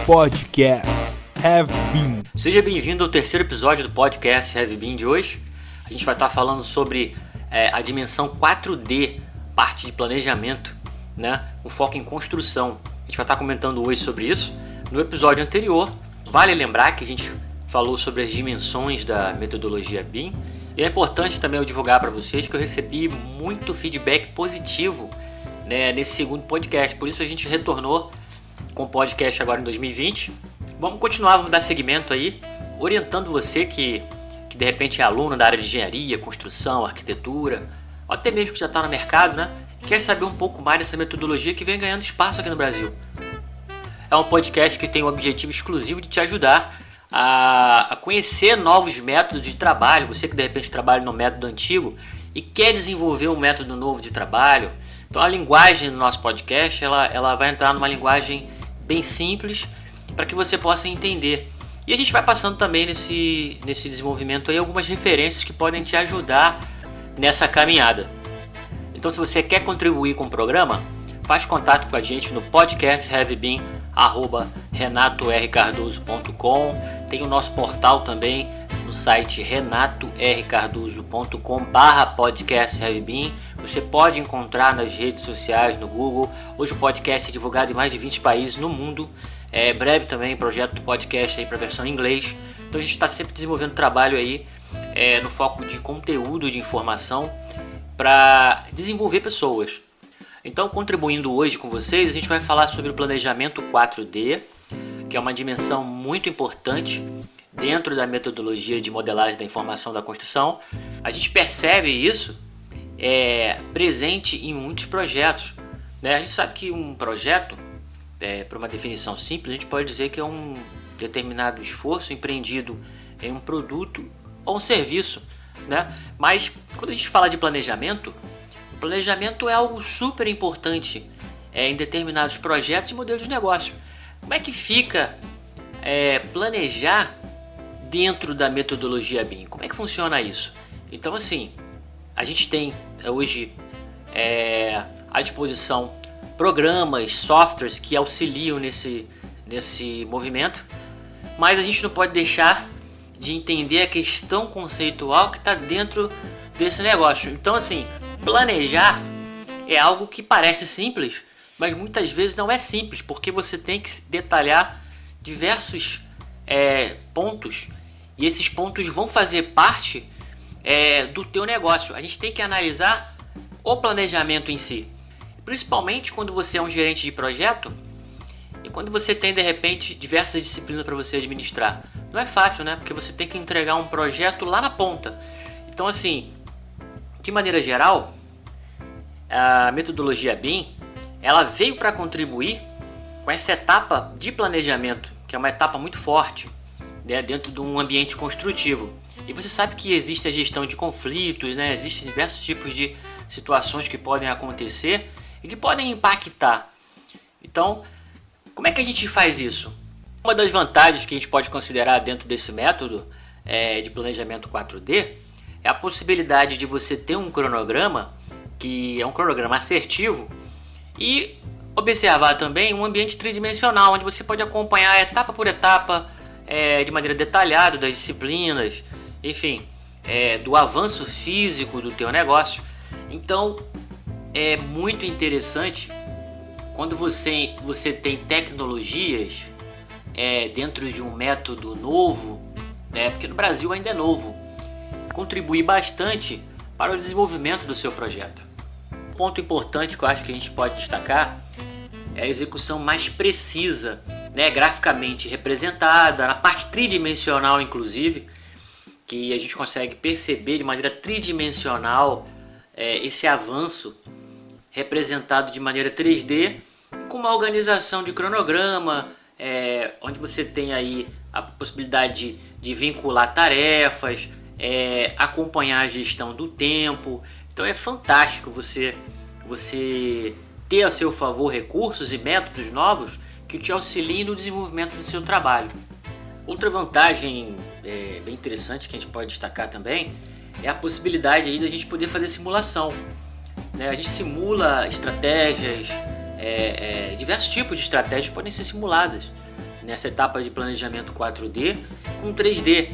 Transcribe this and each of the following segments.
Podcast Have Been. Seja bem-vindo ao terceiro episódio do Podcast Have Been de hoje. A gente vai estar falando sobre a dimensão 4D, parte de planejamento, né? Com foco em construção. A gente vai estar comentando hoje sobre isso. No episódio anterior, vale lembrar que a gente falou sobre as dimensões da metodologia BIM. E é importante também eu divulgar para vocês que eu recebi muito feedback positivo, né, nesse segundo podcast. Por isso a gente retornou com o podcast agora em 2020. Vamos continuar, vamos dar seguimento aí, orientando você que de repente é aluno da área de engenharia, construção, arquitetura, ou até mesmo que já está no mercado, né? E quer saber um pouco mais dessa metodologia que vem ganhando espaço aqui no Brasil. É um podcast que tem o objetivo exclusivo de te ajudar a conhecer novos métodos de trabalho. Você que de repente trabalha no método antigo e quer desenvolver um método novo de trabalho. Então a linguagem do nosso podcast ela vai entrar numa linguagem bem simples para que você possa entender. E a gente vai passando também nesse desenvolvimento aí algumas referências que podem te ajudar nessa caminhada. Então se você quer contribuir com o programa, faz contato com a gente no podcasthavebin@renatorcardoso.com. Tem o nosso portal também no site renatorcardoso.com/podcasthavebin. Você pode encontrar nas redes sociais, no Google. Hoje o podcast é divulgado em mais de 20 países no mundo. É breve também projeto do podcast aí para versão em inglês. Então a gente está sempre desenvolvendo trabalho aí no foco de conteúdo, de informação para desenvolver pessoas. Então, contribuindo hoje com vocês, a gente vai falar sobre o planejamento 4D, que é uma dimensão muito importante dentro da metodologia de modelagem da informação da construção. A gente percebe isso presente em muitos projetos, né? A gente sabe que um projeto, para uma definição simples, a gente pode dizer que é um determinado esforço empreendido em um produto ou um serviço, né? Mas quando a gente fala de planejamento, o planejamento é algo super importante em determinados projetos e modelos de negócio. Como é que fica planejar dentro da metodologia BIM? Como é que funciona isso? Então, assim, a gente tem hoje à disposição programas, softwares que auxiliam nesse movimento, mas a gente não pode deixar de entender a questão conceitual que está dentro desse negócio. Então, assim, planejar é algo que parece simples, mas muitas vezes não é simples, porque você tem que detalhar diversos pontos, e esses pontos vão fazer parte do teu negócio. A gente tem que analisar o planejamento em si, principalmente quando você é um gerente de projeto e quando você tem de repente diversas disciplinas para você administrar. Não é fácil, né? Porque você tem que entregar um projeto lá na ponta. Então, assim, de maneira geral, a metodologia BIM ela veio para contribuir com essa etapa de planejamento, que é uma etapa muito forte, né, dentro de um ambiente construtivo. E você sabe que existe a gestão de conflitos, né? Existem diversos tipos de situações que podem acontecer e que podem impactar. Então, como é que a gente faz isso? Uma das vantagens que a gente pode considerar dentro desse método de planejamento 4D é a possibilidade de você ter um cronograma, que é um cronograma assertivo, e observar também um ambiente tridimensional, onde você pode acompanhar etapa por etapa, de maneira detalhada, das disciplinas, enfim, do avanço físico do teu negócio. Então, é muito interessante quando você tem tecnologias dentro de um método novo, né, porque no Brasil ainda é novo, contribuir bastante para o desenvolvimento do seu projeto. Um ponto importante que eu acho que a gente pode destacar é a execução mais precisa, né, graficamente representada, na parte tridimensional inclusive, que a gente consegue perceber de maneira tridimensional esse avanço representado de maneira 3D, com uma organização de cronograma, onde você tem aí a possibilidade de vincular tarefas, acompanhar a gestão do tempo. Então é fantástico você ter a seu favor recursos e métodos novos que te auxiliem no desenvolvimento do seu trabalho. Outra vantagem bem interessante que a gente pode destacar também é a possibilidade aí da gente poder fazer simulação, né? A gente simula estratégias, diversos tipos de estratégias podem ser simuladas. nessa etapa de planejamento 4D com 3D.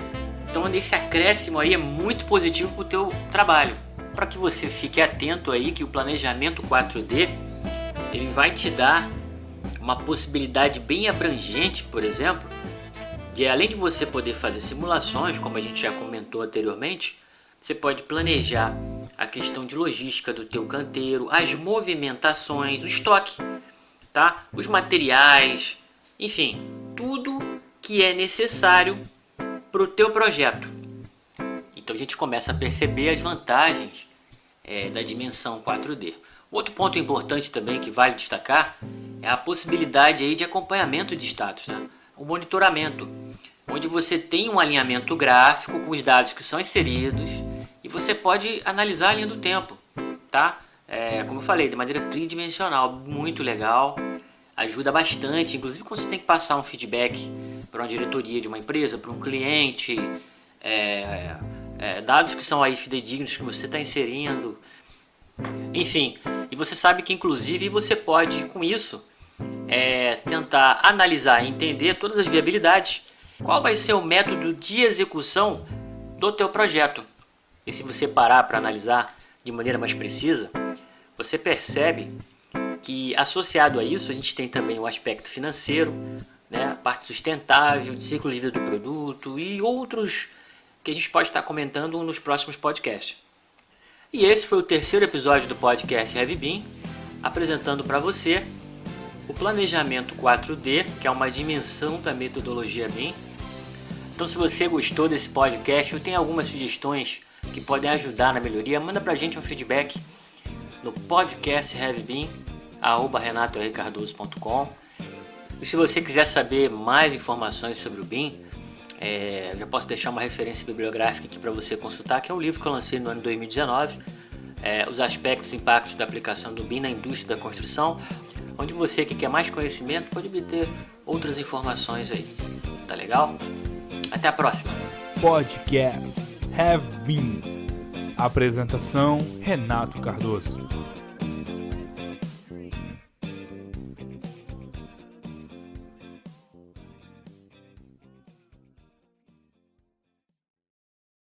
Então esse acréscimo aí é muito positivo para o teu trabalho. Para que você fique atento aí que o planejamento 4D ele vai te dar uma possibilidade bem abrangente, por exemplo, de além de você poder fazer simulações, como a gente já comentou anteriormente, você pode planejar a questão de logística do teu canteiro, as movimentações, o estoque, tá? Os materiais, enfim, tudo que é necessário para o teu projeto. Então a gente começa a perceber as vantagens da dimensão 4D. Outro ponto importante também que vale destacar é a possibilidade aí de acompanhamento de status, né? O monitoramento, onde você tem um alinhamento gráfico com os dados que são inseridos e você pode analisar a linha do tempo, tá? Como eu falei, de maneira tridimensional, muito legal, ajuda bastante, inclusive quando você tem que passar um feedback para uma diretoria de uma empresa, para um cliente, dados que são aí fidedignos que você está inserindo, enfim, e você sabe que inclusive você pode com isso tentar analisar e entender todas as viabilidades, qual vai ser o método de execução do teu projeto. E se você parar para analisar de maneira mais precisa, você percebe que associado a isso a gente tem também o aspecto financeiro, né, a parte sustentável, de ciclo de vida do produto e outros que a gente pode estar comentando nos próximos podcasts. E esse foi o terceiro episódio do podcast Heavy Beam, apresentando para você o planejamento 4D, que é uma dimensão da metodologia BIM. Então se você gostou desse podcast ou tem algumas sugestões que podem ajudar na melhoria, manda pra gente um feedback no podcastheavybin@renatorcardoso.com. E se você quiser saber mais informações sobre o BIM, já posso deixar uma referência bibliográfica aqui para você consultar, que é um livro que eu lancei no ano 2019, Os Aspectos e Impactos da Aplicação do BIM na Indústria da Construção, onde você que quer mais conhecimento pode obter outras informações aí. Tá legal? Até a próxima! Podcast Have Been. Apresentação: Renato Cardoso.